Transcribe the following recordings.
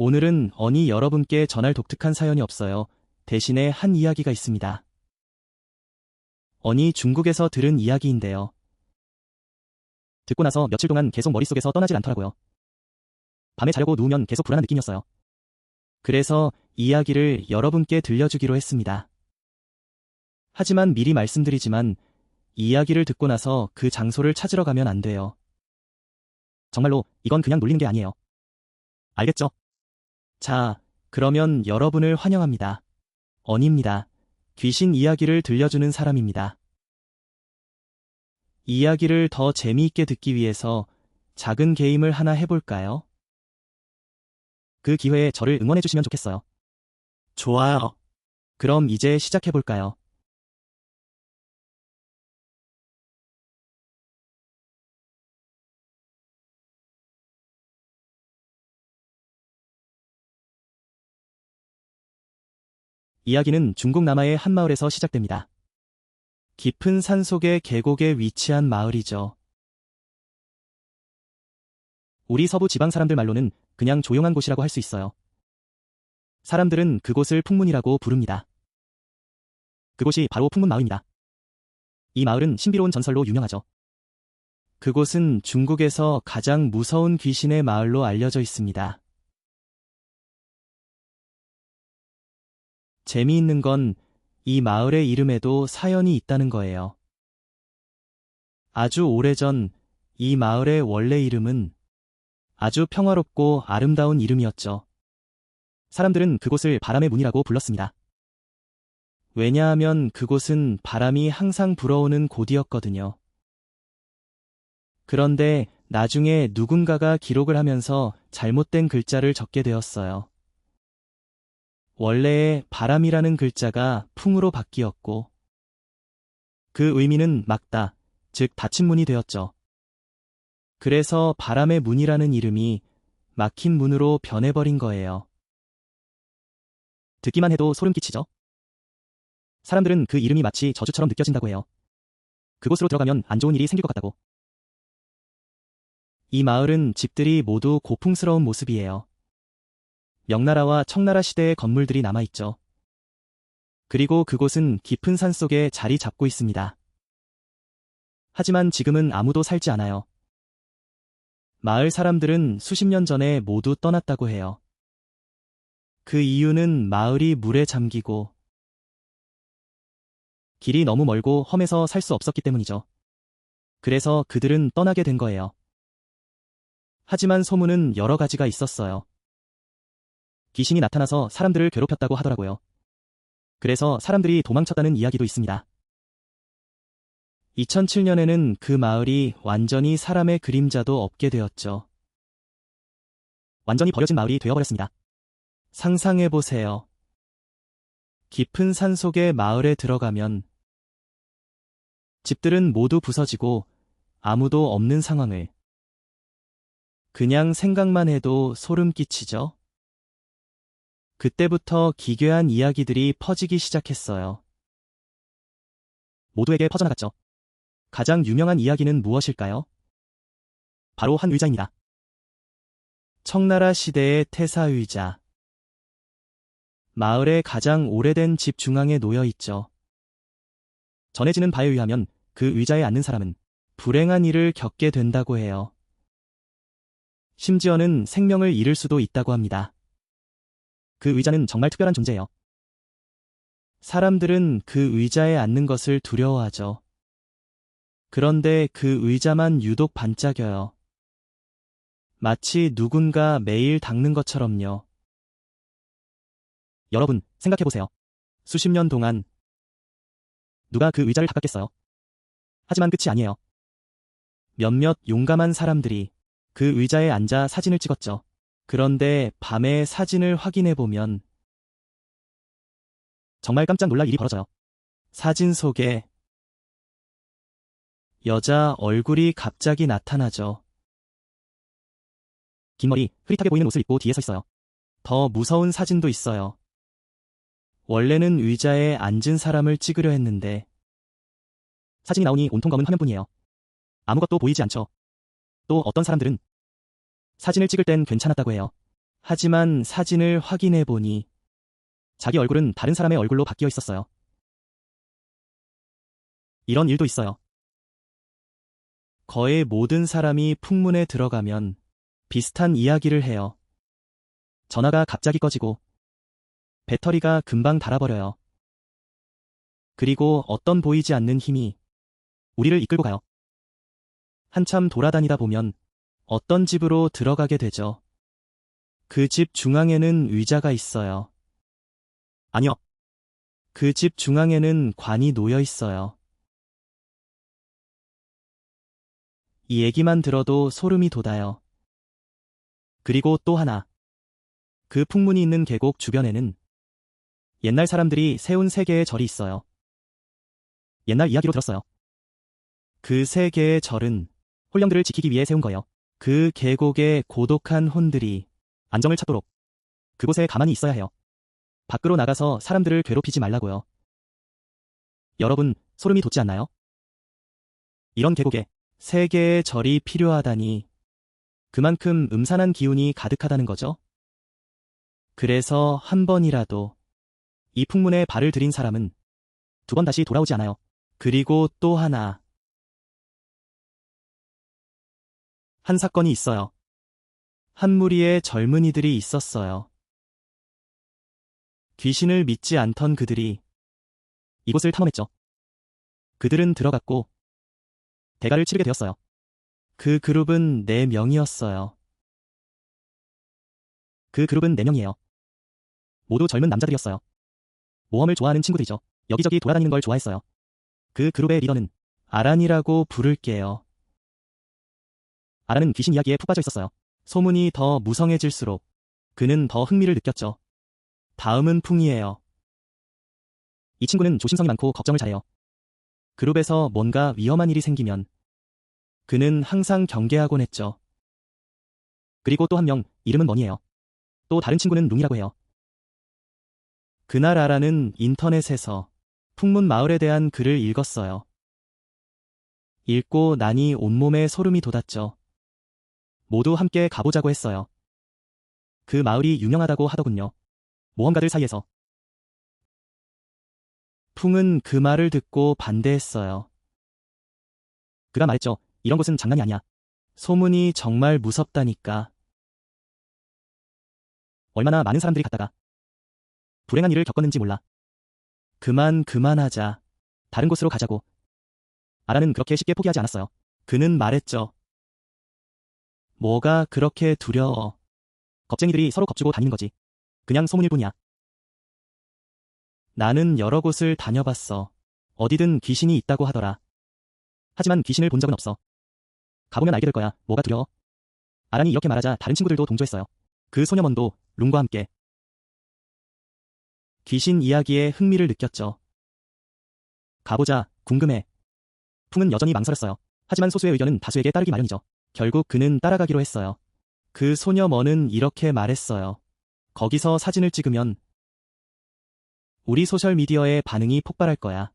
오늘은 언니 여러분께 전할 독특한 사연이 없어요. 대신에 한 이야기가 있습니다. 언니 중국에서 들은 이야기인데요. 듣고 나서 며칠 동안 계속 머릿속에서 떠나질 않더라고요. 밤에 자려고 누우면 계속 불안한 느낌이었어요. 그래서 이야기를 여러분께 들려주기로 했습니다. 하지만 미리 말씀드리지만 이야기를 듣고 나서 그 장소를 찾으러 가면 안 돼요. 정말로 이건 그냥 놀리는 게 아니에요. 알겠죠? 자, 그러면 여러분을 환영합니다. 언니입니다. 귀신 이야기를 들려주는 사람입니다. 이야기를 더 재미있게 듣기 위해서 작은 게임을 하나 해볼까요? 그 기회에 저를 응원해주시면 좋겠어요. 좋아요. 그럼 이제 시작해볼까요? 이야기는 중국 남하의 한 마을에서 시작됩니다. 깊은 산속의 계곡에 위치한 마을이죠. 우리 서부 지방 사람들 말로는 그냥 조용한 곳이라고 할 수 있어요. 사람들은 그곳을 풍문이라고 부릅니다. 그곳이 바로 풍문마을입니다. 이 마을은 신비로운 전설로 유명하죠. 그곳은 중국에서 가장 무서운 귀신의 마을로 알려져 있습니다. 재미있는 건 이 마을의 이름에도 사연이 있다는 거예요. 아주 오래전 이 마을의 원래 이름은 아주 평화롭고 아름다운 이름이었죠. 사람들은 그곳을 바람의 문이라고 불렀습니다. 왜냐하면 그곳은 바람이 항상 불어오는 곳이었거든요. 그런데 나중에 누군가가 기록을 하면서 잘못된 글자를 적게 되었어요. 원래의 바람이라는 글자가 풍으로 바뀌었고 그 의미는 막다, 즉 닫힌 문이 되었죠. 그래서 바람의 문이라는 이름이 막힌 문으로 변해버린 거예요. 듣기만 해도 소름 끼치죠? 사람들은 그 이름이 마치 저주처럼 느껴진다고 해요. 그곳으로 들어가면 안 좋은 일이 생길 것 같다고. 이 마을은 집들이 모두 고풍스러운 모습이에요. 명나라와 청나라 시대의 건물들이 남아있죠. 그리고 그곳은 깊은 산 속에 자리 잡고 있습니다. 하지만 지금은 아무도 살지 않아요. 마을 사람들은 수십 년 전에 모두 떠났다고 해요. 그 이유는 마을이 물에 잠기고 길이 너무 멀고 험해서 살 수 없었기 때문이죠. 그래서 그들은 떠나게 된 거예요. 하지만 소문은 여러 가지가 있었어요. 귀신이 나타나서 사람들을 괴롭혔다고 하더라고요. 그래서 사람들이 도망쳤다는 이야기도 있습니다. 2007년에는 그 마을이 완전히 사람의 그림자도 없게 되었죠. 완전히 버려진 마을이 되어버렸습니다. 상상해보세요. 깊은 산 속의 마을에 들어가면 집들은 모두 부서지고 아무도 없는 상황을 그냥 생각만 해도 소름 끼치죠? 그때부터 기괴한 이야기들이 퍼지기 시작했어요. 모두에게 퍼져나갔죠. 가장 유명한 이야기는 무엇일까요? 바로 한 의자입니다. 청나라 시대의 태사의자. 마을의 가장 오래된 집 중앙에 놓여 있죠. 전해지는 바에 의하면 그 의자에 앉는 사람은 불행한 일을 겪게 된다고 해요. 심지어는 생명을 잃을 수도 있다고 합니다. 그 의자는 정말 특별한 존재예요. 사람들은 그 의자에 앉는 것을 두려워하죠. 그런데 그 의자만 유독 반짝여요. 마치 누군가 매일 닦는 것처럼요. 여러분, 생각해보세요. 수십 년 동안 누가 그 의자를 닦았겠어요? 하지만 끝이 아니에요. 몇몇 용감한 사람들이 그 의자에 앉아 사진을 찍었죠. 그런데 밤에 사진을 확인해보면 정말 깜짝 놀랄 일이 벌어져요. 사진 속에 여자 얼굴이 갑자기 나타나죠. 긴 머리, 흐릿하게 보이는 옷을 입고 뒤에 서 있어요. 더 무서운 사진도 있어요. 원래는 의자에 앉은 사람을 찍으려 했는데 사진이 나오니 온통 검은 화면뿐이에요. 아무것도 보이지 않죠. 또 어떤 사람들은 사진을 찍을 땐 괜찮았다고 해요. 하지만 사진을 확인해 보니 자기 얼굴은 다른 사람의 얼굴로 바뀌어 있었어요. 이런 일도 있어요. 거의 모든 사람이 풍문에 들어가면 비슷한 이야기를 해요. 전화가 갑자기 꺼지고 배터리가 금방 닳아버려요. 그리고 어떤 보이지 않는 힘이 우리를 이끌고 가요. 한참 돌아다니다 보면 어떤 집으로 들어가게 되죠. 그 집 중앙에는 의자가 있어요. 아니요. 그 집 중앙에는 관이 놓여 있어요. 이 얘기만 들어도 소름이 돋아요. 그리고 또 하나. 그 풍문이 있는 계곡 주변에는 옛날 사람들이 세운 3개의 절이 있어요. 옛날 이야기로 들었어요. 그 3개의 절은 혼령들을 지키기 위해 세운 거예요. 그 계곡에 고독한 혼들이 안정을 찾도록 그곳에 가만히 있어야 해요. 밖으로 나가서 사람들을 괴롭히지 말라고요. 여러분, 소름이 돋지 않나요? 이런 계곡에 3개의 절이 필요하다니 그만큼 음산한 기운이 가득하다는 거죠. 그래서 한 번이라도 이 풍문에 발을 들인 사람은 2번 다시 돌아오지 않아요. 그리고 또 하나. 한 사건이 있어요. 한 무리의 젊은이들이 있었어요. 귀신을 믿지 않던 그들이 이곳을 탐험했죠. 그들은 들어갔고 대가를 치르게 되었어요. 그 그룹은 4명이었어요. 그 그룹은 4명이에요. 모두 젊은 남자들이었어요. 모험을 좋아하는 친구들이죠. 여기저기 돌아다니는 걸 좋아했어요. 그 그룹의 리더는 아란이라고 부를게요. 아란은 귀신 이야기에 푹 빠져 있었어요. 소문이 더 무성해질수록 그는 더 흥미를 느꼈죠. 다음은 풍이에요. 이 친구는 조심성이 많고 걱정을 잘해요. 그룹에서 뭔가 위험한 일이 생기면 그는 항상 경계하곤 했죠. 그리고 또 한 명, 이름은 머니예요. 또 다른 친구는 룽이라고 해요. 그날 아란은 인터넷에서 풍문 마을에 대한 글을 읽었어요. 읽고 나니 온몸에 소름이 돋았죠. 모두 함께 가보자고 했어요. 그 마을이 유명하다고 하더군요. 모험가들 사이에서. 풍은 그 말을 듣고 반대했어요. 그가 말했죠. 이런 곳은 장난이 아니야. 소문이 정말 무섭다니까. 얼마나 많은 사람들이 갔다가 불행한 일을 겪었는지 몰라. 그만하자. 다른 곳으로 가자고. 아라는 그렇게 쉽게 포기하지 않았어요. 그는 말했죠. 뭐가 그렇게 두려워. 겁쟁이들이 서로 겁주고 다니는 거지. 그냥 소문일 뿐이야. 나는 여러 곳을 다녀봤어. 어디든 귀신이 있다고 하더라. 하지만 귀신을 본 적은 없어. 가보면 알게 될 거야. 뭐가 두려워? 아란이 이렇게 말하자 다른 친구들도 동조했어요. 그 소녀먼도 룽과 함께 귀신 이야기에 흥미를 느꼈죠. 가보자. 궁금해. 풍은 여전히 망설였어요. 하지만 소수의 의견은 다수에게 따르기 마련이죠. 결국 그는 따라가기로 했어요. 그 소녀먼은 이렇게 말했어요. 거기서 사진을 찍으면 우리 소셜미디어에 반응이 폭발할 거야.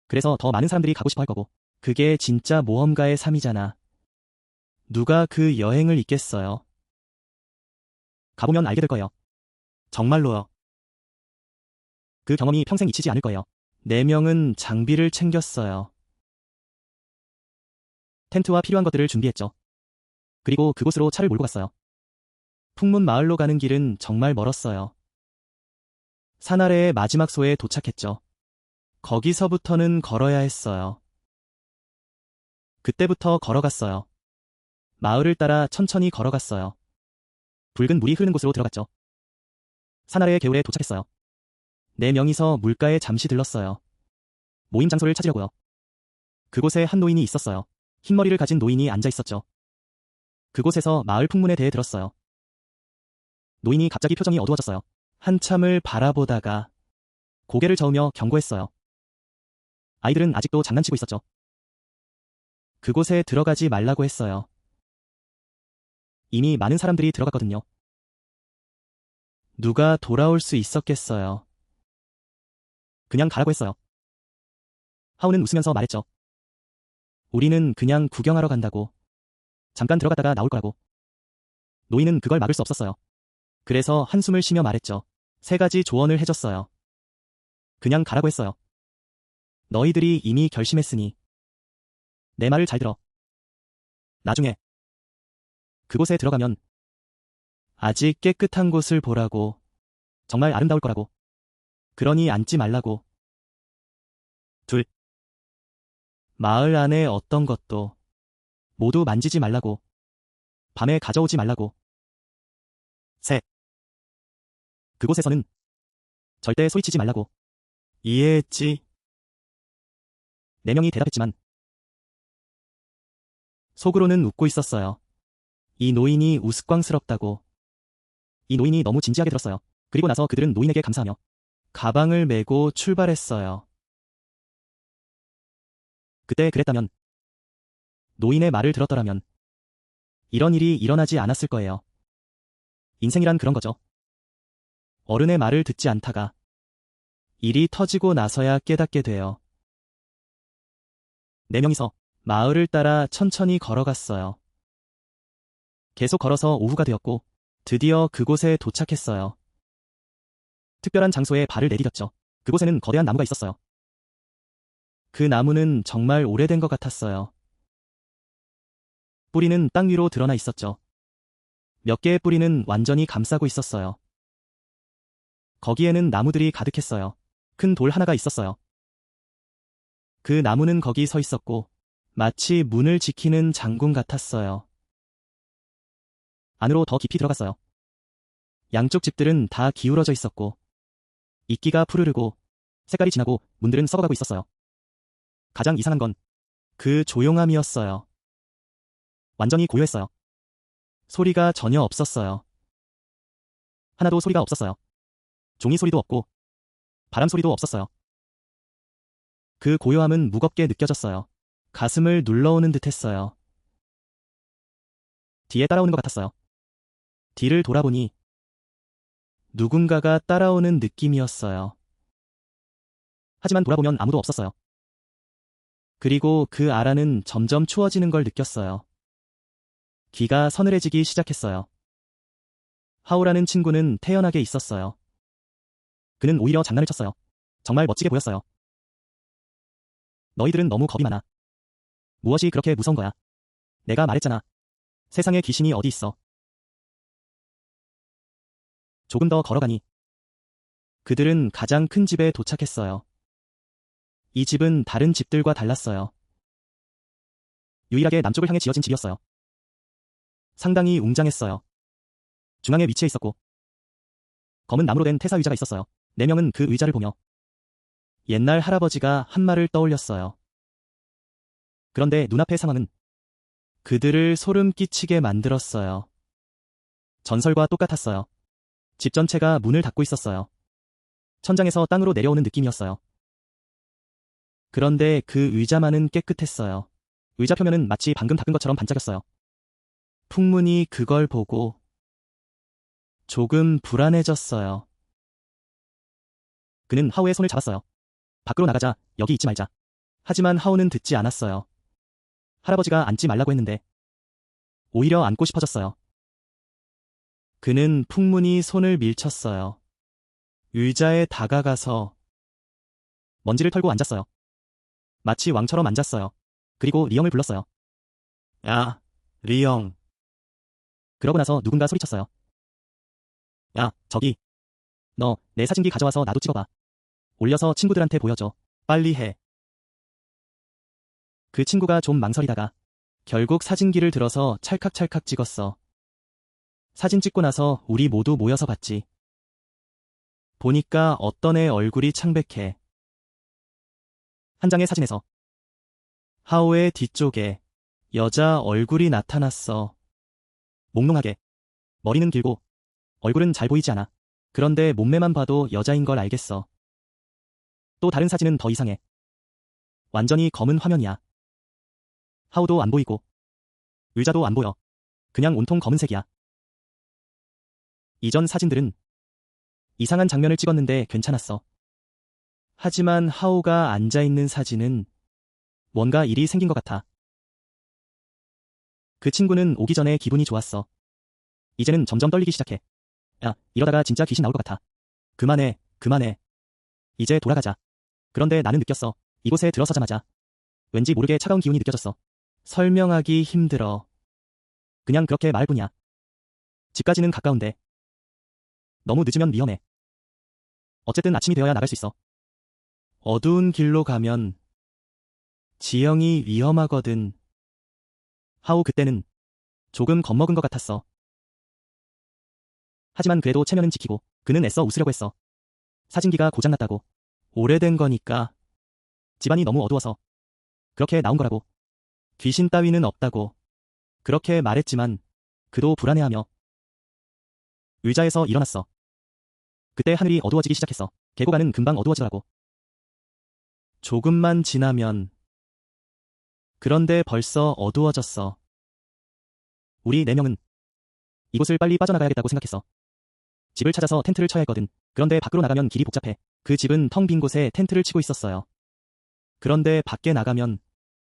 그래서 더 많은 사람들이 가고 싶어 할 거고. 그게 진짜 모험가의 삶이잖아. 누가 그 여행을 잊겠어요. 가보면 알게 될 거예요. 정말로요. 그 경험이 평생 잊히지 않을 거예요. 4명은 장비를 챙겼어요. 텐트와 필요한 것들을 준비했죠. 그리고 그곳으로 차를 몰고 갔어요. 풍문 마을로 가는 길은 정말 멀었어요. 산 아래의 마지막 소에 도착했죠. 거기서부터는 걸어야 했어요. 그때부터 걸어갔어요. 마을을 따라 천천히 걸어갔어요. 붉은 물이 흐르는 곳으로 들어갔죠. 산 아래의 개울에 도착했어요. 4명이서 물가에 잠시 들렀어요. 모임 장소를 찾으려고요. 그곳에 한 노인이 있었어요. 흰머리를 가진 노인이 앉아 있었죠. 그곳에서 마을 풍문에 대해 들었어요. 노인이 갑자기 표정이 어두워졌어요. 한참을 바라보다가 고개를 저으며 경고했어요. 아이들은 아직도 장난치고 있었죠. 그곳에 들어가지 말라고 했어요. 이미 많은 사람들이 들어갔거든요. 누가 돌아올 수 있었겠어요. 그냥 가라고 했어요. 하오는 웃으면서 말했죠. 우리는 그냥 구경하러 간다고. 잠깐 들어갔다가 나올 거라고. 노인은 그걸 막을 수 없었어요. 그래서 한숨을 쉬며 말했죠. 3가지 조언을 해줬어요. 그냥 가라고 했어요. 너희들이 이미 결심했으니 내 말을 잘 들어. 나중에 그곳에 들어가면 아직 깨끗한 곳을 보라고. 정말 아름다울 거라고. 그러니 앉지 말라고. 2. 마을 안에 어떤 것도 모두 만지지 말라고. 밤에 가져오지 말라고. 3. 그곳에서는 절대 소리치지 말라고. 이해했지? 4명이 대답했지만 속으로는 웃고 있었어요. 이 노인이 우스꽝스럽다고. 이 노인이 너무 진지하게 들었어요. 그리고 나서 그들은 노인에게 감사하며 가방을 메고 출발했어요. 그때 그랬다면, 노인의 말을 들었더라면 이런 일이 일어나지 않았을 거예요. 인생이란 그런 거죠. 어른의 말을 듣지 않다가 일이 터지고 나서야 깨닫게 돼요. 4명이서 마을을 따라 천천히 걸어갔어요. 계속 걸어서 오후가 되었고 드디어 그곳에 도착했어요. 특별한 장소에 발을 내디뎠죠. 그곳에는 거대한 나무가 있었어요. 그 나무는 정말 오래된 것 같았어요. 뿌리는 땅 위로 드러나 있었죠. 몇 개의 뿌리는 완전히 감싸고 있었어요. 거기에는 나무들이 가득했어요. 큰 돌 하나가 있었어요. 그 나무는 거기 서 있었고 마치 문을 지키는 장군 같았어요. 안으로 더 깊이 들어갔어요. 양쪽 집들은 다 기울어져 있었고 이끼가 푸르르고 색깔이 진하고 문들은 썩어가고 있었어요. 가장 이상한 건 그 조용함이었어요. 완전히 고요했어요. 소리가 전혀 없었어요. 하나도 소리가 없었어요. 종이 소리도 없고 바람 소리도 없었어요. 그 고요함은 무겁게 느껴졌어요. 가슴을 눌러오는 듯했어요. 뒤에 따라오는 것 같았어요. 뒤를 돌아보니 누군가가 따라오는 느낌이었어요. 하지만 돌아보면 아무도 없었어요. 그리고 그 아라는 점점 추워지는 걸 느꼈어요. 귀가 서늘해지기 시작했어요. 하오라는 친구는 태연하게 있었어요. 그는 오히려 장난을 쳤어요. 정말 멋지게 보였어요. 너희들은 너무 겁이 많아. 무엇이 그렇게 무서운 거야? 내가 말했잖아. 세상에 귀신이 어디 있어. 조금 더 걸어가니 그들은 가장 큰 집에 도착했어요. 이 집은 다른 집들과 달랐어요. 유일하게 남쪽을 향해 지어진 집이었어요. 상당히 웅장했어요. 중앙에 위치해 있었고 검은 나무로 된 태사 의자가 있었어요. 4명은 그 의자를 보며 옛날 할아버지가 한 말을 떠올렸어요. 그런데 눈앞의 상황은 그들을 소름 끼치게 만들었어요. 전설과 똑같았어요. 집 전체가 문을 닫고 있었어요. 천장에서 땅으로 내려오는 느낌이었어요. 그런데 그 의자만은 깨끗했어요. 의자 표면은 마치 방금 닦은 것처럼 반짝였어요. 풍문이 그걸 보고 조금 불안해졌어요. 그는 하우의 손을 잡았어요. 밖으로 나가자, 여기 있지 말자. 하지만 하우는 듣지 않았어요. 할아버지가 앉지 말라고 했는데 오히려 앉고 싶어졌어요. 그는 풍문이 손을 밀쳤어요. 의자에 다가가서 먼지를 털고 앉았어요. 마치 왕처럼 앉았어요. 그리고 리영을 불렀어요. 야, 리영. 그러고 나서 누군가 소리쳤어요. 야, 저기. 너 내 사진기 가져와서 나도 찍어봐. 올려서 친구들한테 보여줘. 빨리 해. 그 친구가 좀 망설이다가 결국 사진기를 들어서 찰칵찰칵 찍었어. 사진 찍고 나서 우리 모두 모여서 봤지. 보니까 어떤 애 얼굴이 창백해. 한 장의 사진에서 하오의 뒤쪽에 여자 얼굴이 나타났어. 몽롱하게. 머리는 길고 얼굴은 잘 보이지 않아. 그런데 몸매만 봐도 여자인 걸 알겠어. 또 다른 사진은 더 이상해. 완전히 검은 화면이야. 하오도 안 보이고 의자도 안 보여. 그냥 온통 검은색이야. 이전 사진들은 이상한 장면을 찍었는데 괜찮았어. 하지만 하오가 앉아있는 사진은 뭔가 일이 생긴 것 같아. 그 친구는 오기 전에 기분이 좋았어. 이제는 점점 떨리기 시작해. 야, 이러다가 진짜 귀신 나올 것 같아. 그만해, 그만해. 이제 돌아가자. 그런데 나는 느꼈어. 이곳에 들어서자마자 왠지 모르게 차가운 기운이 느껴졌어. 설명하기 힘들어. 그냥 그렇게 말할 뿐이야. 집까지는 가까운데 너무 늦으면 위험해. 어쨌든 아침이 되어야 나갈 수 있어. 어두운 길로 가면 지형이 위험하거든. 하우 그때는 조금 겁먹은 것 같았어. 하지만 그래도 체면은 지키고 그는 애써 웃으려고 했어. 사진기가 고장났다고. 오래된 거니까. 집안이 너무 어두워서 그렇게 나온 거라고. 귀신 따위는 없다고. 그렇게 말했지만 그도 불안해하며 의자에서 일어났어. 그때 하늘이 어두워지기 시작했어. 계곡안은 금방 어두워지더라고. 조금만 지나면. 그런데 벌써 어두워졌어. 우리 4명은 이곳을 빨리 빠져나가야겠다고 생각했어. 집을 찾아서 텐트를 쳐야 했거든. 그런데 밖으로 나가면 길이 복잡해. 그 집은 텅 빈 곳에 텐트를 치고 있었어요. 그런데 밖에 나가면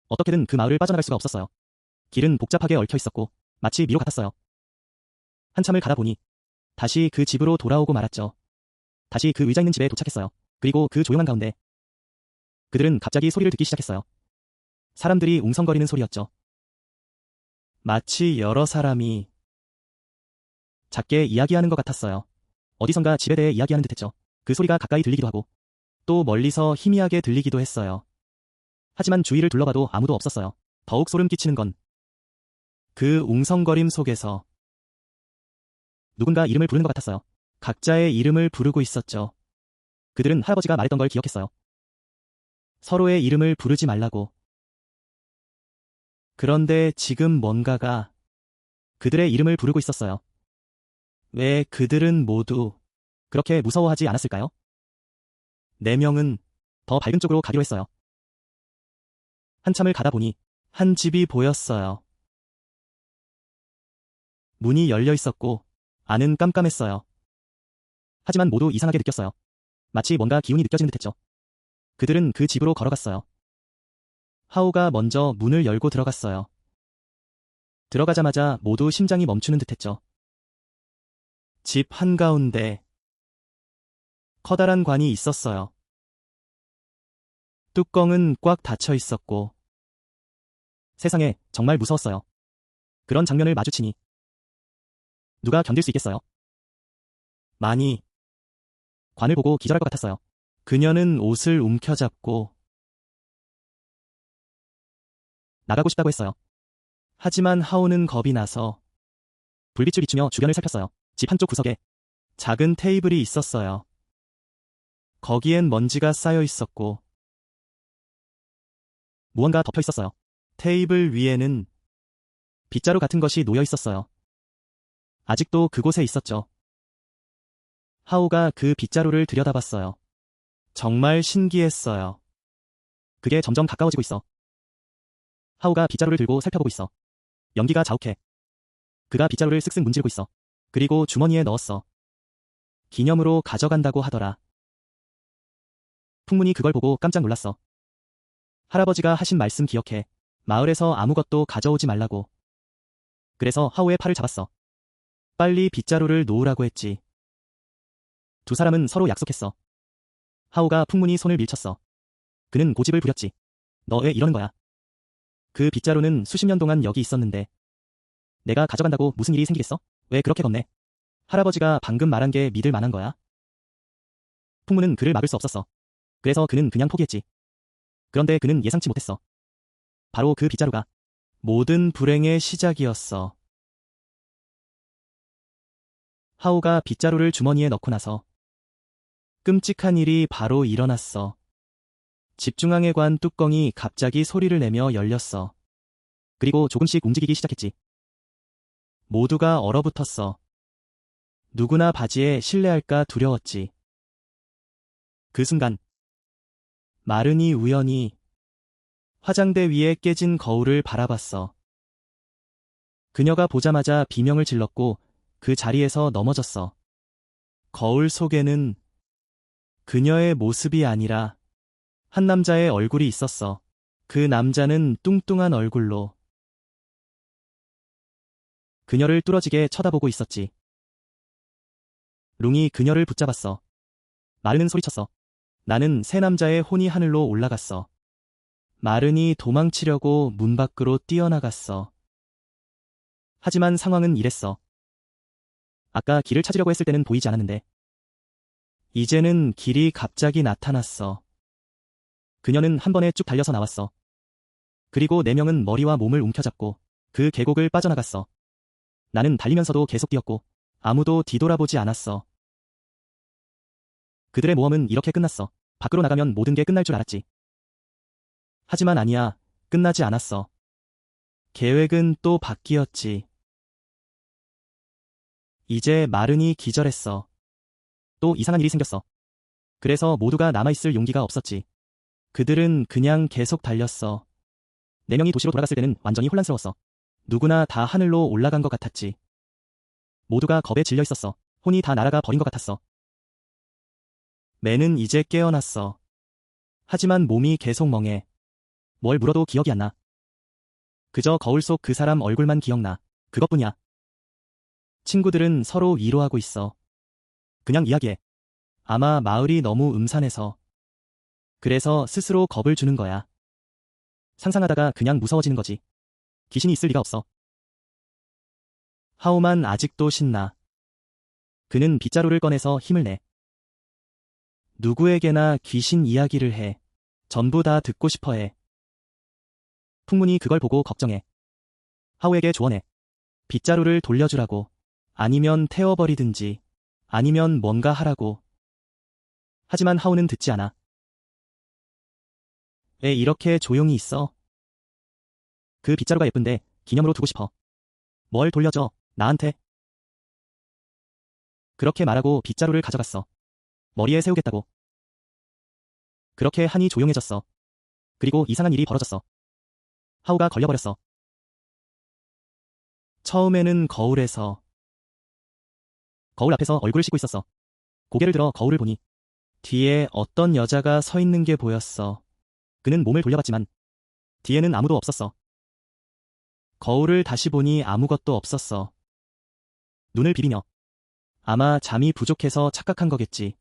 어떻게든 그 마을을 빠져나갈 수가 없었어요. 길은 복잡하게 얽혀 있었고 마치 미로 같았어요. 한참을 가다 보니 다시 그 집으로 돌아오고 말았죠. 다시 그 의자 있는 집에 도착했어요. 그리고 그 조용한 가운데 그들은 갑자기 소리를 듣기 시작했어요. 사람들이 웅성거리는 소리였죠. 마치 여러 사람이 작게 이야기하는 것 같았어요. 어디선가 집에 대해 이야기하는 듯했죠. 그 소리가 가까이 들리기도 하고 또 멀리서 희미하게 들리기도 했어요. 하지만 주위를 둘러봐도 아무도 없었어요. 더욱 소름 끼치는 건 그 웅성거림 속에서 누군가 이름을 부르는 것 같았어요. 각자의 이름을 부르고 있었죠. 그들은 할아버지가 말했던 걸 기억했어요. 서로의 이름을 부르지 말라고. 그런데 지금 뭔가가 그들의 이름을 부르고 있었어요. 왜 그들은 모두 그렇게 무서워하지 않았을까요? 4명은 더 밝은 쪽으로 가기로 했어요. 한참을 가다 보니 한 집이 보였어요. 문이 열려 있었고 안은 깜깜했어요. 하지만 모두 이상하게 느꼈어요. 마치 뭔가 기운이 느껴지는 듯했죠. 그들은 그 집으로 걸어갔어요. 하우가 먼저 문을 열고 들어갔어요. 들어가자마자 모두 심장이 멈추는 듯했죠. 집 한가운데 커다란 관이 있었어요. 뚜껑은 꽉 닫혀 있었고 세상에 정말 무서웠어요. 그런 장면을 마주치니 누가 견딜 수 있겠어요? 많이 관을 보고 기절할 것 같았어요. 그녀는 옷을 움켜잡고 나가고 싶다고 했어요. 하지만 하오는 겁이 나서 불빛을 비추며 주변을 살폈어요. 집 한쪽 구석에 작은 테이블이 있었어요. 거기엔 먼지가 쌓여 있었고 무언가 덮여 있었어요. 테이블 위에는 빗자루 같은 것이 놓여 있었어요. 아직도 그곳에 있었죠. 하오가 그 빗자루를 들여다봤어요. 정말 신기했어요. 그게 점점 가까워지고 있어. 하오가 빗자루를 들고 살펴보고 있어. 연기가 자욱해. 그가 빗자루를 쓱쓱 문지르고 있어. 그리고 주머니에 넣었어. 기념으로 가져간다고 하더라. 풍문이 그걸 보고 깜짝 놀랐어. 할아버지가 하신 말씀 기억해. 마을에서 아무것도 가져오지 말라고. 그래서 하오의 팔을 잡았어. 빨리 빗자루를 놓으라고 했지. 두 사람은 서로 약속했어. 하오가 풍문이 손을 밀쳤어. 그는 고집을 부렸지. 너 왜 이러는 거야? 그 빗자루는 수십 년 동안 여기 있었는데 내가 가져간다고 무슨 일이 생기겠어? 왜 그렇게 겁내? 할아버지가 방금 말한 게 믿을 만한 거야? 풍문은 그를 막을 수 없었어. 그래서 그는 그냥 포기했지. 그런데 그는 예상치 못했어. 바로 그 빗자루가 모든 불행의 시작이었어. 하오가 빗자루를 주머니에 넣고 나서 끔찍한 일이 바로 일어났어. 집 중앙에 관 뚜껑이 갑자기 소리를 내며 열렸어. 그리고 조금씩 움직이기 시작했지. 모두가 얼어붙었어. 누구나 바지에 실례할까 두려웠지. 그 순간 마른이 우연히 화장대 위에 깨진 거울을 바라봤어. 그녀가 보자마자 비명을 질렀고 그 자리에서 넘어졌어. 거울 속에는 그녀의 모습이 아니라 한 남자의 얼굴이 있었어. 그 남자는 뚱뚱한 얼굴로 그녀를 뚫어지게 쳐다보고 있었지. 룽이 그녀를 붙잡았어. 마르는 소리쳤어. 나는 새 남자의 혼이 하늘로 올라갔어. 마른이 도망치려고 문 밖으로 뛰어나갔어. 하지만 상황은 이랬어. 아까 길을 찾으려고 했을 때는 보이지 않았는데 이제는 길이 갑자기 나타났어. 그녀는 한 번에 쭉 달려서 나왔어. 그리고 네 명은 머리와 몸을 움켜잡고 그 계곡을 빠져나갔어. 나는 달리면서도 계속 뛰었고 아무도 뒤돌아보지 않았어. 그들의 모험은 이렇게 끝났어. 밖으로 나가면 모든 게 끝날 줄 알았지. 하지만 아니야. 끝나지 않았어. 계획은 또 바뀌었지. 이제 마른이 기절했어. 또 이상한 일이 생겼어. 그래서 모두가 남아있을 용기가 없었지. 그들은 그냥 계속 달렸어. 네 명이 도시로 돌아갔을 때는 완전히 혼란스러웠어. 누구나 다 하늘로 올라간 것 같았지. 모두가 겁에 질려 있었어. 혼이 다 날아가 버린 것 같았어. 매는 이제 깨어났어. 하지만 몸이 계속 멍해. 뭘 물어도 기억이 안 나. 그저 거울 속 그 사람 얼굴만 기억나. 그것뿐이야. 친구들은 서로 위로하고 있어. 그냥 이야기해. 아마 마을이 너무 음산해서. 그래서 스스로 겁을 주는 거야. 상상하다가 그냥 무서워지는 거지. 귀신이 있을 리가 없어. 하오만 아직도 신나. 그는 빗자루를 꺼내서 힘을 내. 누구에게나 귀신 이야기를 해. 전부 다 듣고 싶어 해. 풍문이 그걸 보고 걱정해. 하오에게 조언해. 빗자루를 돌려주라고. 아니면 태워버리든지. 아니면 뭔가 하라고. 하지만 하오는 듣지 않아. 왜 이렇게 조용히 있어? 그 빗자루가 예쁜데 기념으로 두고 싶어. 뭘 돌려줘, 나한테. 그렇게 말하고 빗자루를 가져갔어. 머리에 세우겠다고. 그렇게 하니 조용해졌어. 그리고 이상한 일이 벌어졌어. 하오가 걸려버렸어. 처음에는 거울 앞에서 얼굴을 씻고 있었어. 고개를 들어 거울을 보니 뒤에 어떤 여자가 서 있는 게 보였어. 그는 몸을 돌려봤지만 뒤에는 아무도 없었어. 거울을 다시 보니 아무것도 없었어. 눈을 비비며 아마 잠이 부족해서 착각한 거겠지.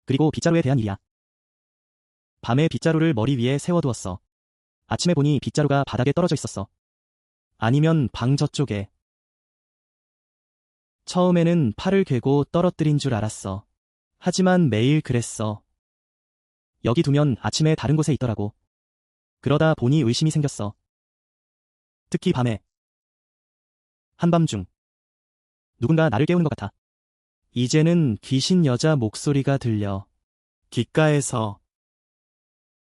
그리고 빗자루에 대한 일이야. 밤에 빗자루를 머리 위에 세워두었어. 아침에 보니 빗자루가 바닥에 떨어져 있었어. 아니면 방 저쪽에. 처음에는 팔을 괴고 떨어뜨린 줄 알았어. 하지만 매일 그랬어. 여기 두면 아침에 다른 곳에 있더라고. 그러다 보니 의심이 생겼어. 특히 밤에. 한밤중. 누군가 나를 깨우는 것 같아. 이제는 귀신 여자 목소리가 들려. 귓가에서.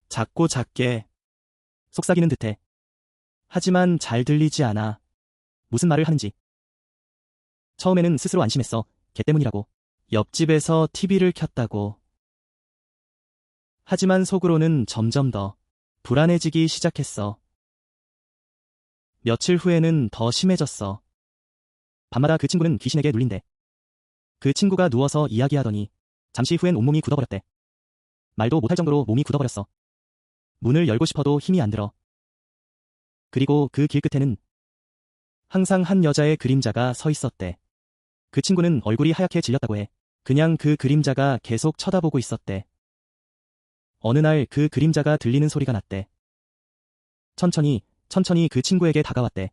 작고 작게. 속삭이는 듯해. 하지만 잘 들리지 않아. 무슨 말을 하는지. 처음에는 스스로 안심했어. 걔 때문이라고. 옆집에서 TV를 켰다고. 하지만 속으로는 점점 더 불안해지기 시작했어. 며칠 후에는 더 심해졌어. 밤마다 그 친구는 귀신에게 눌린대. 그 친구가 누워서 이야기하더니 잠시 후엔 온몸이 굳어버렸대. 말도 못할 정도로 몸이 굳어버렸어. 문을 열고 싶어도 힘이 안 들어. 그리고 그 길끝에는 항상 한 여자의 그림자가 서 있었대. 그 친구는 얼굴이 하얗게 질렸다고 해. 그냥 그 그림자가 계속 쳐다보고 있었대. 어느 날 그 그림자가 들리는 소리가 났대. 천천히 그 친구에게 다가왔대.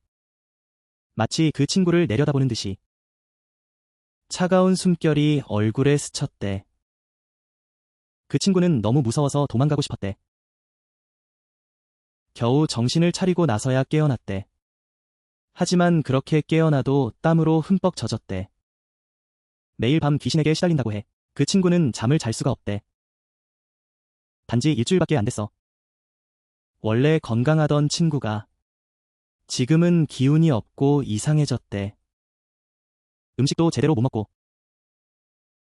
마치 그 친구를 내려다보는 듯이. 차가운 숨결이 얼굴에 스쳤대. 그 친구는 너무 무서워서 도망가고 싶었대. 겨우 정신을 차리고 나서야 깨어났대. 하지만 그렇게 깨어나도 땀으로 흠뻑 젖었대. 매일 밤 귀신에게 시달린다고 해. 그 친구는 잠을 잘 수가 없대. 단지 일주일밖에 안 됐어. 원래 건강하던 친구가 지금은 기운이 없고 이상해졌대. 음식도 제대로 못 먹고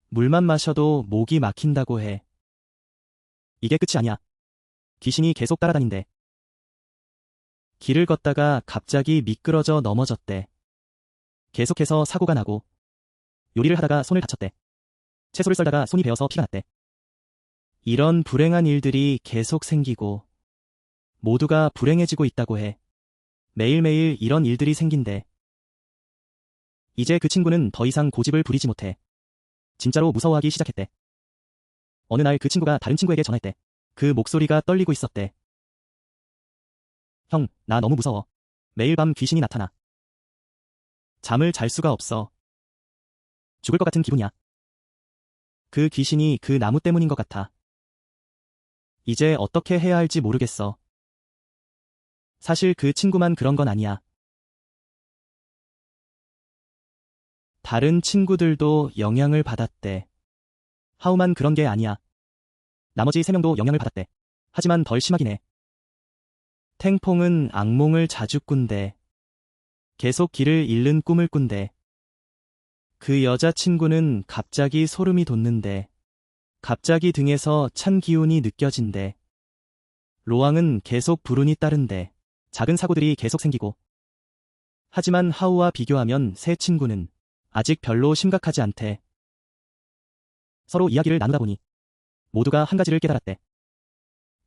물만 마셔도 목이 막힌다고 해. 이게 끝이 아니야. 귀신이 계속 따라다닌대. 길을 걷다가 갑자기 미끄러져 넘어졌대. 계속해서 사고가 나고 요리를 하다가 손을 다쳤대. 채소를 썰다가 손이 베어서 피가 났대. 이런 불행한 일들이 계속 생기고 모두가 불행해지고 있다고 해. 매일매일 이런 일들이 생긴대. 이제 그 친구는 더 이상 고집을 부리지 못해. 진짜로 무서워하기 시작했대. 어느 날 그 친구가 다른 친구에게 전화할 때 그 목소리가 떨리고 있었대. 형, 나 너무 무서워. 매일 밤 귀신이 나타나. 잠을 잘 수가 없어. 죽을 것 같은 기분이야. 그 귀신이 그 나무 때문인 것 같아. 이제 어떻게 해야 할지 모르겠어. 사실 그 친구만 그런 건 아니야. 다른 친구들도 영향을 받았대. 하우만 그런 게 아니야. 나머지 3명도 영향을 받았대. 하지만 덜 심하긴 해. 탱퐁은 악몽을 자주 꾼대. 계속 길을 잃는 꿈을 꾼대. 그 여자친구는 갑자기 소름이 돋는데. 갑자기 등에서 찬 기운이 느껴진대. 로왕은 계속 불운이 따른대. 작은 사고들이 계속 생기고. 하지만 하우와 비교하면 새 친구는 아직 별로 심각하지 않대. 서로 이야기를 나누다 보니 모두가 한 가지를 깨달았대.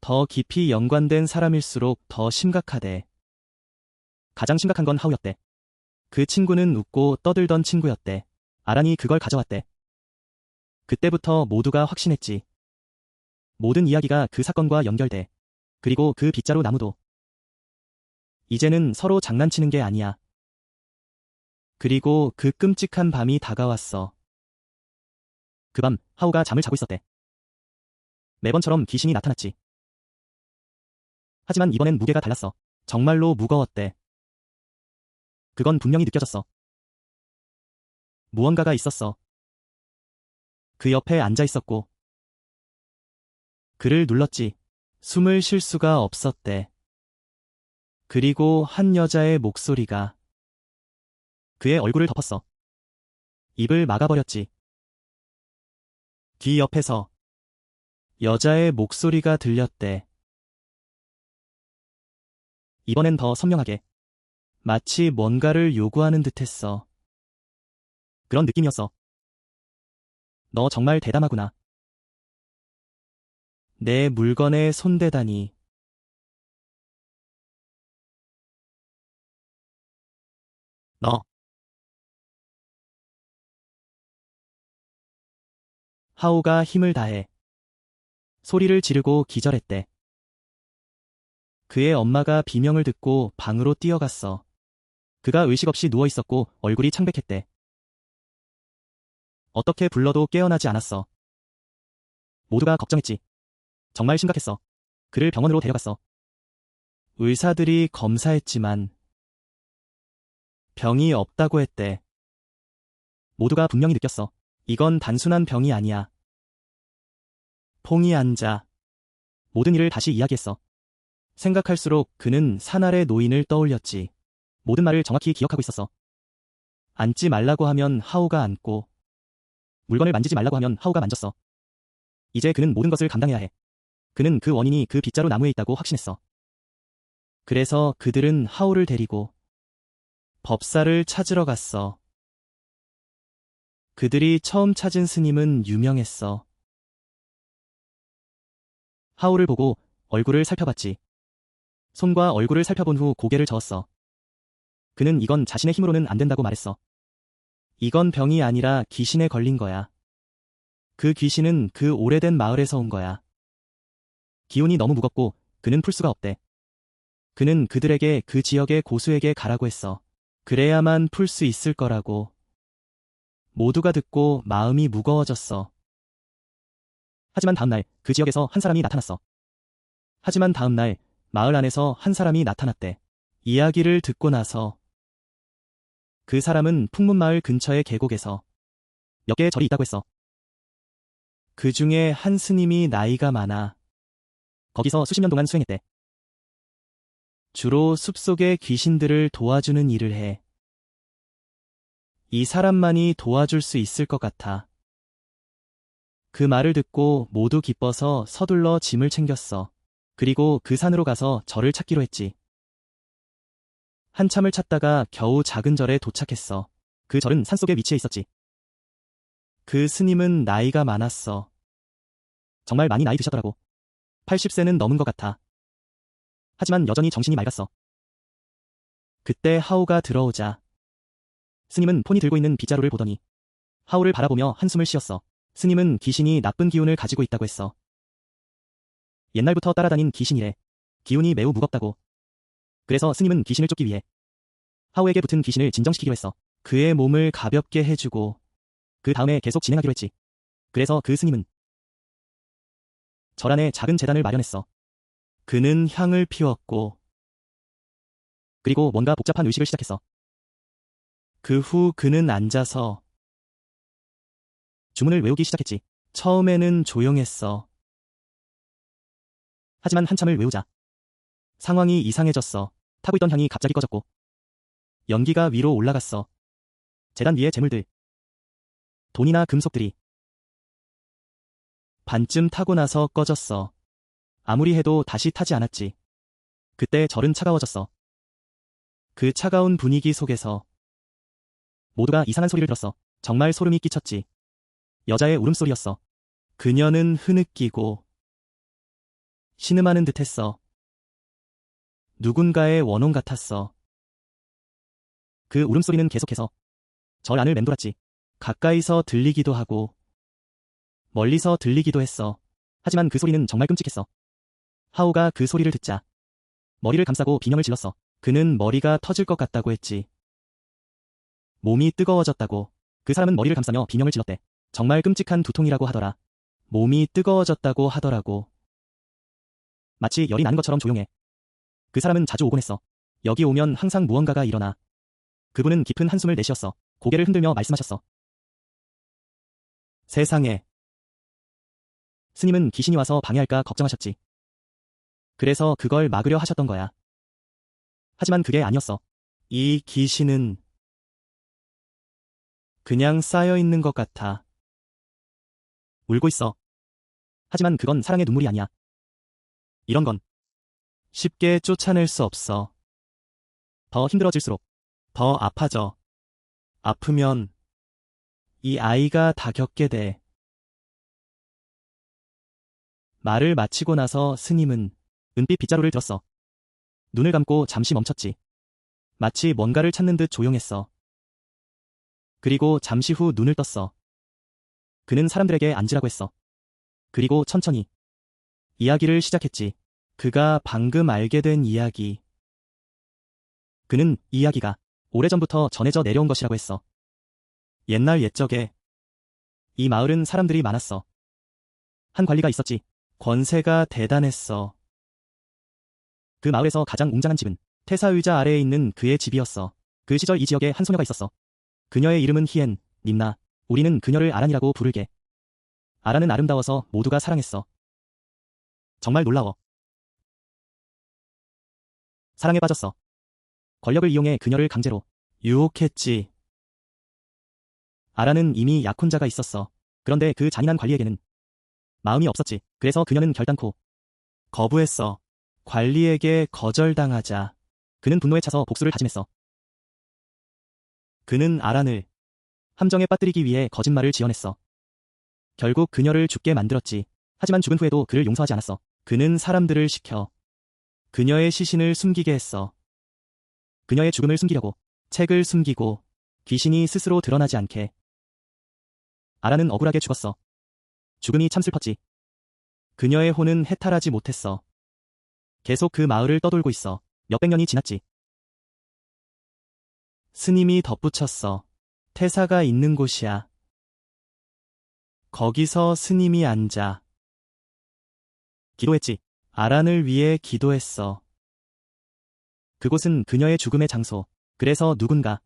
더 깊이 연관된 사람일수록 더 심각하대. 가장 심각한 건 하우였대. 그 친구는 웃고 떠들던 친구였대. 아란이 그걸 가져왔대. 그때부터 모두가 확신했지. 모든 이야기가 그 사건과 연결돼. 그리고 그 빗자루 나무도. 이제는 서로 장난치는 게 아니야. 그리고 그 끔찍한 밤이 다가왔어. 그 밤 하우가 잠을 자고 있었대. 매번처럼 귀신이 나타났지. 하지만 이번엔 무게가 달랐어. 정말로 무거웠대. 그건 분명히 느껴졌어. 무언가가 있었어. 그 옆에 앉아 있었고. 그를 눌렀지. 숨을 쉴 수가 없었대. 그리고 한 여자의 목소리가 그의 얼굴을 덮었어. 입을 막아버렸지. 귀 옆에서 여자의 목소리가 들렸대. 이번엔 더 선명하게. 마치 뭔가를 요구하는 듯했어. 그런 느낌이었어. 너 정말 대담하구나. 내 물건에 손대다니. 너. 하오가 힘을 다해 소리를 지르고 기절했대. 그의 엄마가 비명을 듣고 방으로 뛰어갔어. 그가 의식 없이 누워 있었고 얼굴이 창백했대. 어떻게 불러도 깨어나지 않았어. 모두가 걱정했지. 정말 심각했어. 그를 병원으로 데려갔어. 의사들이 검사했지만 병이 없다고 했대. 모두가 분명히 느꼈어. 이건 단순한 병이 아니야. 퐁이 앉아 모든 일을 다시 이야기했어. 생각할수록 그는 사날의 노인을 떠올렸지. 모든 말을 정확히 기억하고 있었어. 앉지 말라고 하면 하오가 앉고 물건을 만지지 말라고 하면 하오가 만졌어. 이제 그는 모든 것을 감당해야 해. 그는 그 원인이 그 빗자루 나무에 있다고 확신했어. 그래서 그들은 하오를 데리고 법사를 찾으러 갔어. 그들이 처음 찾은 스님은 유명했어. 하오를 보고 얼굴을 살펴봤지. 손과 얼굴을 살펴본 후 고개를 저었어. 그는 이건 자신의 힘으로는 안 된다고 말했어. 이건 병이 아니라 귀신에 걸린 거야. 그 귀신은 그 오래된 마을에서 온 거야. 기운이 너무 무겁고 그는 풀 수가 없대. 그는 그들에게 그 지역의 고수에게 가라고 했어. 그래야만 풀 수 있을 거라고. 모두가 듣고 마음이 무거워졌어. 하지만 다음날 그 지역에서 한 사람이 나타났어. 하지만 다음날 마을 안에서 한 사람이 나타났대. 이야기를 듣고 나서 그 사람은 풍문마을 근처의 계곡에서 몇 개의 절이 있다고 했어. 그 중에 한 스님이 나이가 많아. 거기서 수십 년 동안 수행했대. 주로 숲속의 귀신들을 도와주는 일을 해. 이 사람만이 도와줄 수 있을 것 같아. 그 말을 듣고 모두 기뻐서 서둘러 짐을 챙겼어. 그리고 그 산으로 가서 절을 찾기로 했지. 한참을 찾다가 겨우 작은 절에 도착했어. 그 절은 산속에 위치해 있었지. 그 스님은 나이가 많았어. 정말 많이 나이 드셨더라고. 80세는 넘은 것 같아. 하지만 여전히 정신이 맑았어. 그때 하오가 들어오자 스님은 폰이 들고 있는 빗자루를 보더니 하오를 바라보며 한숨을 쉬었어. 스님은 귀신이 나쁜 기운을 가지고 있다고 했어. 옛날부터 따라다닌 귀신이래. 기운이 매우 무겁다고. 그래서 스님은 귀신을 쫓기 위해 하오에게 붙은 귀신을 진정시키기로 했어. 그의 몸을 가볍게 해주고 그 다음에 계속 진행하기로 했지. 그래서 그 스님은 절 안에 작은 제단을 마련했어. 그는 향을 피웠고 그리고 뭔가 복잡한 의식을 시작했어. 그 후 그는 앉아서 주문을 외우기 시작했지. 처음에는 조용했어. 하지만 한참을 외우자 상황이 이상해졌어. 타고 있던 향이 갑자기 꺼졌고 연기가 위로 올라갔어. 제단 위에 재물들, 돈이나 금속들이 반쯤 타고 나서 꺼졌어. 아무리 해도 다시 타지 않았지. 그때 절은 차가워졌어. 그 차가운 분위기 속에서 모두가 이상한 소리를 들었어. 정말 소름이 끼쳤지. 여자의 울음소리였어. 그녀는 흐느끼고 신음하는 듯했어. 누군가의 원혼 같았어. 그 울음소리는 계속해서 절 안을 맴돌았지. 가까이서 들리기도 하고 멀리서 들리기도 했어. 하지만 그 소리는 정말 끔찍했어. 하오가 그 소리를 듣자 머리를 감싸고 비명을 질렀어. 그는 머리가 터질 것 같다고 했지. 몸이 뜨거워졌다고. 그 사람은 머리를 감싸며 비명을 질렀대. 정말 끔찍한 두통이라고 하더라. 몸이 뜨거워졌다고 하더라고. 마치 열이 나는 것처럼 조용해. 그 사람은 자주 오곤 했어. 여기 오면 항상 무언가가 일어나. 그분은 깊은 한숨을 내쉬었어. 고개를 흔들며 말씀하셨어. 세상에. 스님은 귀신이 와서 방해할까 걱정하셨지. 그래서 그걸 막으려 하셨던 거야. 하지만 그게 아니었어. 이 귀신은 그냥 쌓여있는 것 같아. 울고 있어. 하지만 그건 사랑의 눈물이 아니야. 이런 건 쉽게 쫓아낼 수 없어. 더 힘들어질수록 더 아파져. 아프면 이 아이가 다 겪게 돼. 말을 마치고 나서 스님은 은빛 빗자루를 들었어. 눈을 감고 잠시 멈췄지. 마치 뭔가를 찾는 듯 조용했어. 그리고 잠시 후 눈을 떴어. 그는 사람들에게 앉으라고 했어. 그리고 천천히 이야기를 시작했지. 그가 방금 알게 된 이야기. 그는 이야기가 오래전부터 전해져 내려온 것이라고 했어. 옛날 옛적에 이 마을은 사람들이 많았어. 한 관리가 있었지. 권세가 대단했어. 그 마을에서 가장 웅장한 집은 태사의자 아래에 있는 그의 집이었어. 그 시절 이 지역에 한 소녀가 있었어. 그녀의 이름은 히엔, 님나. 우리는 그녀를 아란이라고 부를게. 아란은 아름다워서 모두가 사랑했어. 정말 놀라워. 사랑에 빠졌어. 권력을 이용해 그녀를 강제로 유혹했지. 아란은 이미 약혼자가 있었어. 그런데 그 잔인한 관리에게는 마음이 없었지. 그래서 그녀는 결단코 거부했어. 관리에게 거절당하자 그는 분노에 차서 복수를 다짐했어. 그는 아란을 함정에 빠뜨리기 위해 거짓말을 지어냈어. 결국 그녀를 죽게 만들었지. 하지만 죽은 후에도 그를 용서하지 않았어. 그는 사람들을 시켜 그녀의 시신을 숨기게 했어. 그녀의 죽음을 숨기려고 책을 숨기고 귀신이 스스로 드러나지 않게. 아란은 억울하게 죽었어. 죽음이 참 슬펐지. 그녀의 혼은 해탈하지 못했어. 계속 그 마을을 떠돌고 있어. 몇백 년이 지났지. 스님이 덧붙였어. 태사가 있는 곳이야. 거기서 스님이 앉아. 기도했지. 아란을 위해 기도했어. 그곳은 그녀의 죽음의 장소. 그래서 누군가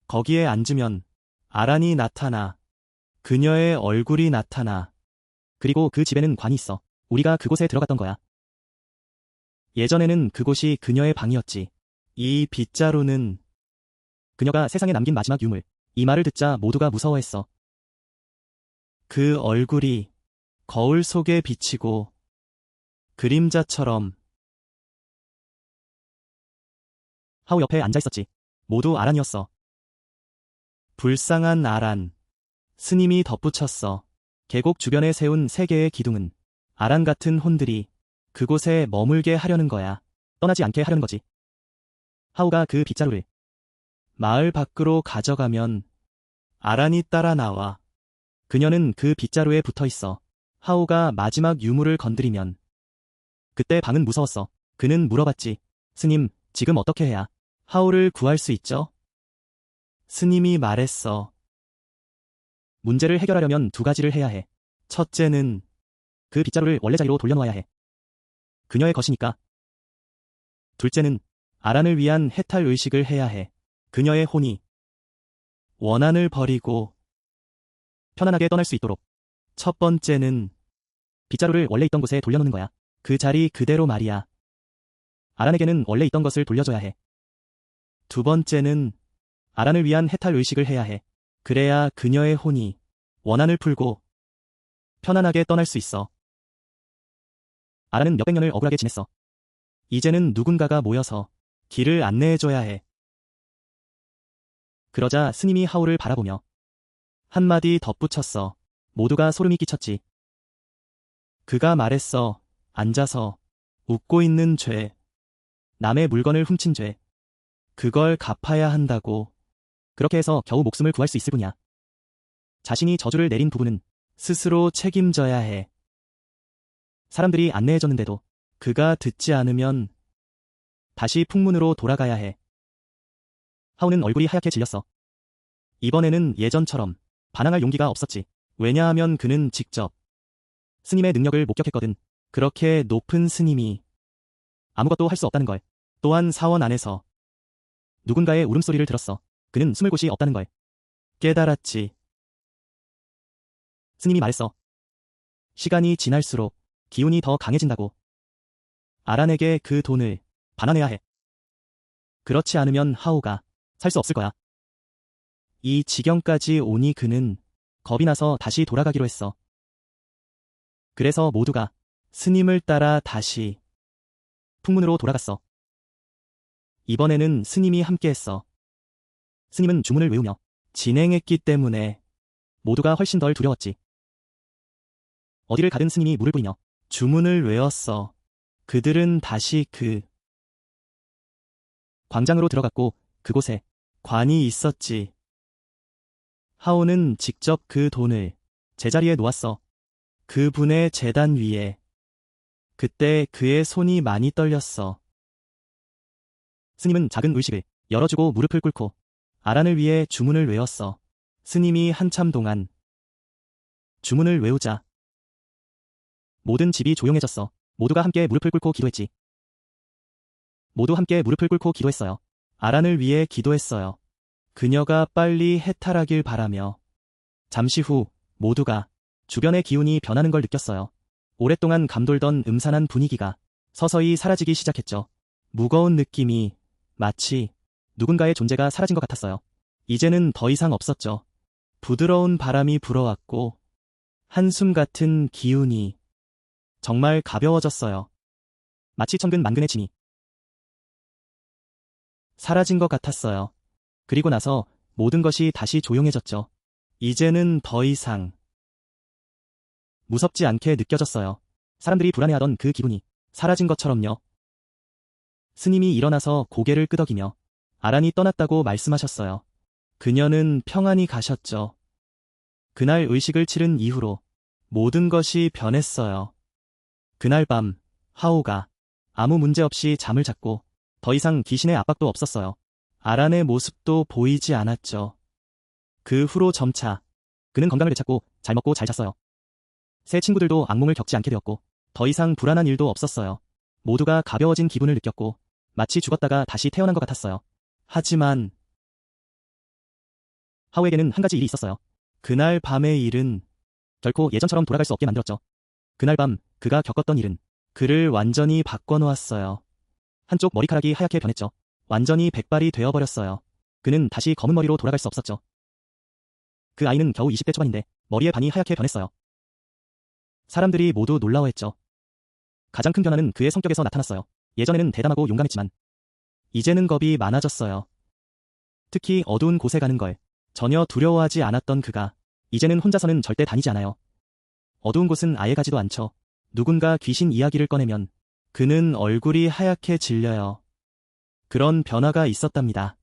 거기에 앉으면 아란이 나타나. 그녀의 얼굴이 나타나. 그리고 그 집에는 관이 있어. 우리가 그곳에 들어갔던 거야. 예전에는 그곳이 그녀의 방이었지. 이 빗자루는 그녀가 세상에 남긴 마지막 유물. 이 말을 듣자 모두가 무서워했어. 그 얼굴이 거울 속에 비치고 그림자처럼. 하우 옆에 앉아있었지. 모두 아란이었어. 불쌍한 아란. 스님이 덧붙였어. 계곡 주변에 세운 3개의 기둥은 아란 같은 혼들이 그곳에 머물게 하려는 거야. 떠나지 않게 하려는 거지. 하우가 그 빗자루를 마을 밖으로 가져가면 아란이 따라 나와. 그녀는 그 빗자루에 붙어 있어. 하오가 마지막 유물을 건드리면. 그때 방은 무서웠어. 그는 물어봤지. 스님, 지금 어떻게 해야 하오를 구할 수 있죠? 스님이 말했어. 문제를 해결하려면 두 가지를 해야 해. 첫째는 그 빗자루를 원래 자리로 돌려놓아야 해. 그녀의 것이니까. 둘째는 아란을 위한 해탈 의식을 해야 해. 그녀의 혼이 원한을 버리고 편안하게 떠날 수 있도록. 첫 번째는 빗자루를 원래 있던 곳에 돌려놓는 거야. 그 자리 그대로 말이야. 아란에게는 원래 있던 것을 돌려줘야 해. 두 번째는 아란을 위한 해탈 의식을 해야 해. 그래야 그녀의 혼이 원한을 풀고 편안하게 떠날 수 있어. 아란은 몇백 년을 억울하게 지냈어. 이제는 누군가가 모여서 길을 안내해줘야 해. 그러자 스님이 하오를 바라보며 한마디 덧붙였어. 모두가 소름이 끼쳤지. 그가 말했어. 앉아서 웃고 있는 죄. 남의 물건을 훔친 죄. 그걸 갚아야 한다고. 그렇게 해서 겨우 목숨을 구할 수 있을 뿐이야. 자신이 저주를 내린 부분은 스스로 책임져야 해. 사람들이 안내해줬는데도 그가 듣지 않으면 다시 풍문으로 돌아가야 해. 하오는 얼굴이 하얗게 질렸어. 이번에는 예전처럼 반항할 용기가 없었지. 왜냐하면 그는 직접 스님의 능력을 목격했거든. 그렇게 높은 스님이 아무것도 할 수 없다는 걸. 또한 사원 안에서 누군가의 울음소리를 들었어. 그는 숨을 곳이 없다는 걸 깨달았지. 스님이 말했어. 시간이 지날수록 기운이 더 강해진다고. 아란에게 그 돈을 반환해야 해. 그렇지 않으면 하오가 살 수 없을 거야. 이 지경까지 오니 그는 겁이 나서 다시 돌아가기로 했어. 그래서 모두가 스님을 따라 다시 풍문으로 돌아갔어. 이번에는 스님이 함께했어. 스님은 주문을 외우며 진행했기 때문에 모두가 훨씬 덜 두려웠지. 어디를 가든 스님이 물을 뿌리며 주문을 외웠어. 그들은 다시 그 광장으로 들어갔고 그곳에 관이 있었지. 하오는 직접 그 돈을 제자리에 놓았어. 그분의 제단 위에. 그때 그의 손이 많이 떨렸어. 스님은 작은 의식을 열어주고 무릎을 꿇고 아란을 위해 주문을 외웠어. 스님이 한참 동안 주문을 외우자 모든 집이 조용해졌어. 모두가 함께 무릎을 꿇고 기도했지. 모두 함께 무릎을 꿇고 기도했어요. 아란을 위해 기도했어요. 그녀가 빨리 해탈하길 바라며. 잠시 후 모두가 주변의 기운이 변하는 걸 느꼈어요. 오랫동안 감돌던 음산한 분위기가 서서히 사라지기 시작했죠. 무거운 느낌이 마치 누군가의 존재가 사라진 것 같았어요. 이제는 더 이상 없었죠. 부드러운 바람이 불어왔고 한숨 같은 기운이 정말 가벼워졌어요. 마치 천근 만근의 짐이 사라진 것 같았어요. 그리고 나서 모든 것이 다시 조용해졌죠. 이제는 더 이상 무섭지 않게 느껴졌어요. 사람들이 불안해하던 그 기분이 사라진 것처럼요. 스님이 일어나서 고개를 끄덕이며 아란이 떠났다고 말씀하셨어요. 그녀는 평안히 가셨죠. 그날 의식을 치른 이후로 모든 것이 변했어요. 그날 밤 하오가 아무 문제 없이 잠을 잤고 더 이상 귀신의 압박도 없었어요. 아란의 모습도 보이지 않았죠. 그 후로 점차 그는 건강을 되찾고 잘 먹고 잘 잤어요. 새 친구들도 악몽을 겪지 않게 되었고 더 이상 불안한 일도 없었어요. 모두가 가벼워진 기분을 느꼈고 마치 죽었다가 다시 태어난 것 같았어요. 하지만 하오에게는 한 가지 일이 있었어요. 그날 밤의 일은 결코 예전처럼 돌아갈 수 없게 만들었죠. 그날 밤 그가 겪었던 일은 그를 완전히 바꿔놓았어요. 한쪽 머리카락이 하얗게 변했죠. 완전히 백발이 되어버렸어요. 그는 다시 검은 머리로 돌아갈 수 없었죠. 그 아이는 겨우 20대 초반인데 머리의 반이 하얗게 변했어요. 사람들이 모두 놀라워했죠. 가장 큰 변화는 그의 성격에서 나타났어요. 예전에는 대담하고 용감했지만 이제는 겁이 많아졌어요. 특히 어두운 곳에 가는 걸 전혀 두려워하지 않았던 그가 이제는 혼자서는 절대 다니지 않아요. 어두운 곳은 아예 가지도 않죠. 누군가 귀신 이야기를 꺼내면 그는 얼굴이 하얗게 질려요. 그런 변화가 있었답니다.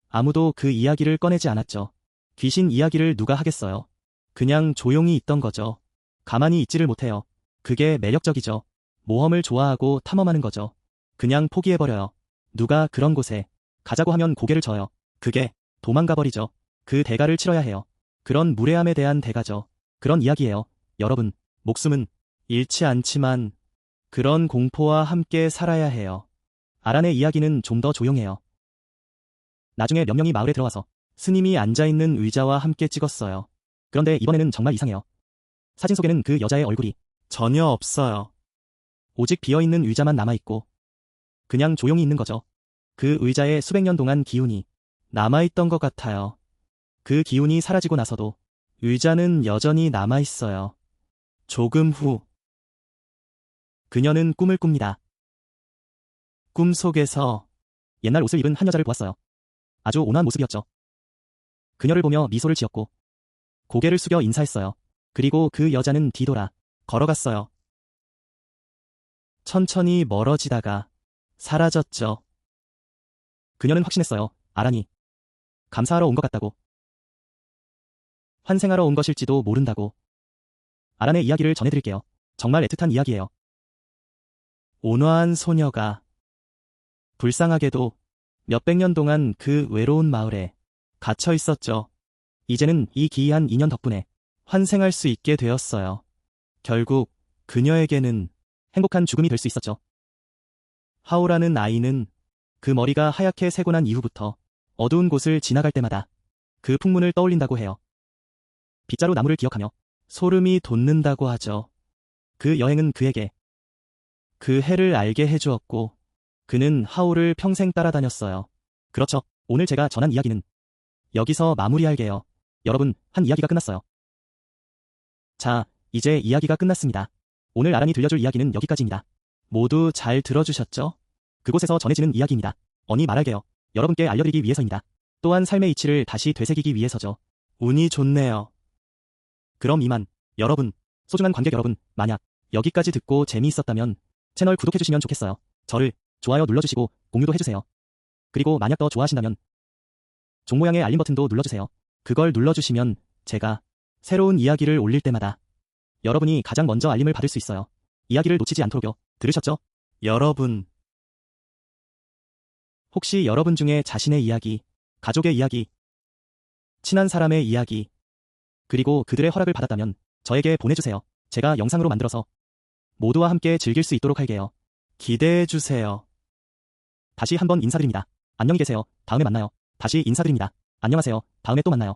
아무도 그 이야기를 꺼내지 않았죠. 귀신 이야기를 누가 하겠어요. 그냥 조용히 있던 거죠. 가만히 있지를 못해요. 그게 매력적이죠. 모험을 좋아하고 탐험하는 거죠. 그냥 포기해버려요. 누가 그런 곳에 가자고 하면 고개를 져요. 그게 도망가 버리죠. 그 대가를 치러야 해요. 그런 무례함에 대한 대가죠. 그런 이야기예요. 여러분, 목숨은 잃지 않지만 그런 공포와 함께 살아야 해요. 아란의 이야기는 좀 더 조용해요. 나중에 몇 명이 마을에 들어와서 스님이 앉아있는 의자와 함께 찍었어요. 그런데 이번에는 정말 이상해요. 사진 속에는 그 여자의 얼굴이 전혀 없어요. 오직 비어있는 의자만 남아있고 그냥 조용히 있는 거죠. 그 의자에 수백 년 동안 기운이 남아있던 것 같아요. 그 기운이 사라지고 나서도 의자는 여전히 남아있어요. 조금 후 그녀는 꿈을 꿉니다. 꿈속에서 옛날 옷을 입은 한 여자를 보았어요. 아주 온화한 모습이었죠. 그녀를 보며 미소를 지었고 고개를 숙여 인사했어요. 그리고 그 여자는 뒤돌아 걸어갔어요. 천천히 멀어지다가 사라졌죠. 그녀는 확신했어요. 아란이 감사하러 온 것 같다고. 환생하러 온 것일지도 모른다고. 아란의 이야기를 전해드릴게요. 정말 애틋한 이야기예요. 온화한 소녀가 불쌍하게도 몇백 년 동안 그 외로운 마을에 갇혀 있었죠. 이제는 이 기이한 인연 덕분에 환생할 수 있게 되었어요. 결국 그녀에게는 행복한 죽음이 될 수 있었죠. 하오라는 아이는 그 머리가 하얗게 새고 난 이후부터 어두운 곳을 지나갈 때마다 그 풍문을 떠올린다고 해요. 빗자루 나무를 기억하며 소름이 돋는다고 하죠. 그 여행은 그에게 그 해를 알게 해주었고 그는 하오를 평생 따라다녔어요. 그렇죠. 오늘 제가 전한 이야기는 여기서 마무리할게요. 여러분, 한 이야기가 끝났어요. 자, 이제 이야기가 끝났습니다. 오늘 아란이 들려줄 이야기는 여기까지입니다. 모두 잘 들어주셨죠? 그곳에서 전해지는 이야기입니다. 언니 말할게요. 여러분께 알려드리기 위해서입니다. 또한 삶의 이치를 다시 되새기기 위해서죠. 운이 좋네요. 그럼 이만, 여러분, 소중한 관객 여러분, 만약 여기까지 듣고 재미있었다면 채널 구독해주시면 좋겠어요. 저를 좋아요 눌러주시고 공유도 해주세요. 그리고 만약 더 좋아하신다면 종 모양의 알림 버튼도 눌러주세요. 그걸 눌러주시면 제가 새로운 이야기를 올릴 때마다 여러분이 가장 먼저 알림을 받을 수 있어요. 이야기를 놓치지 않도록요. 들으셨죠? 여러분. 혹시 여러분 중에 자신의 이야기, 가족의 이야기, 친한 사람의 이야기, 그리고 그들의 허락을 받았다면 저에게 보내주세요. 제가 영상으로 만들어서 모두와 함께 즐길 수 있도록 할게요. 기대해주세요. 다시 한번 인사드립니다. 안녕히 계세요. 다음에 만나요. 다시 인사드립니다. 안녕하세요. 다음에 또 만나요.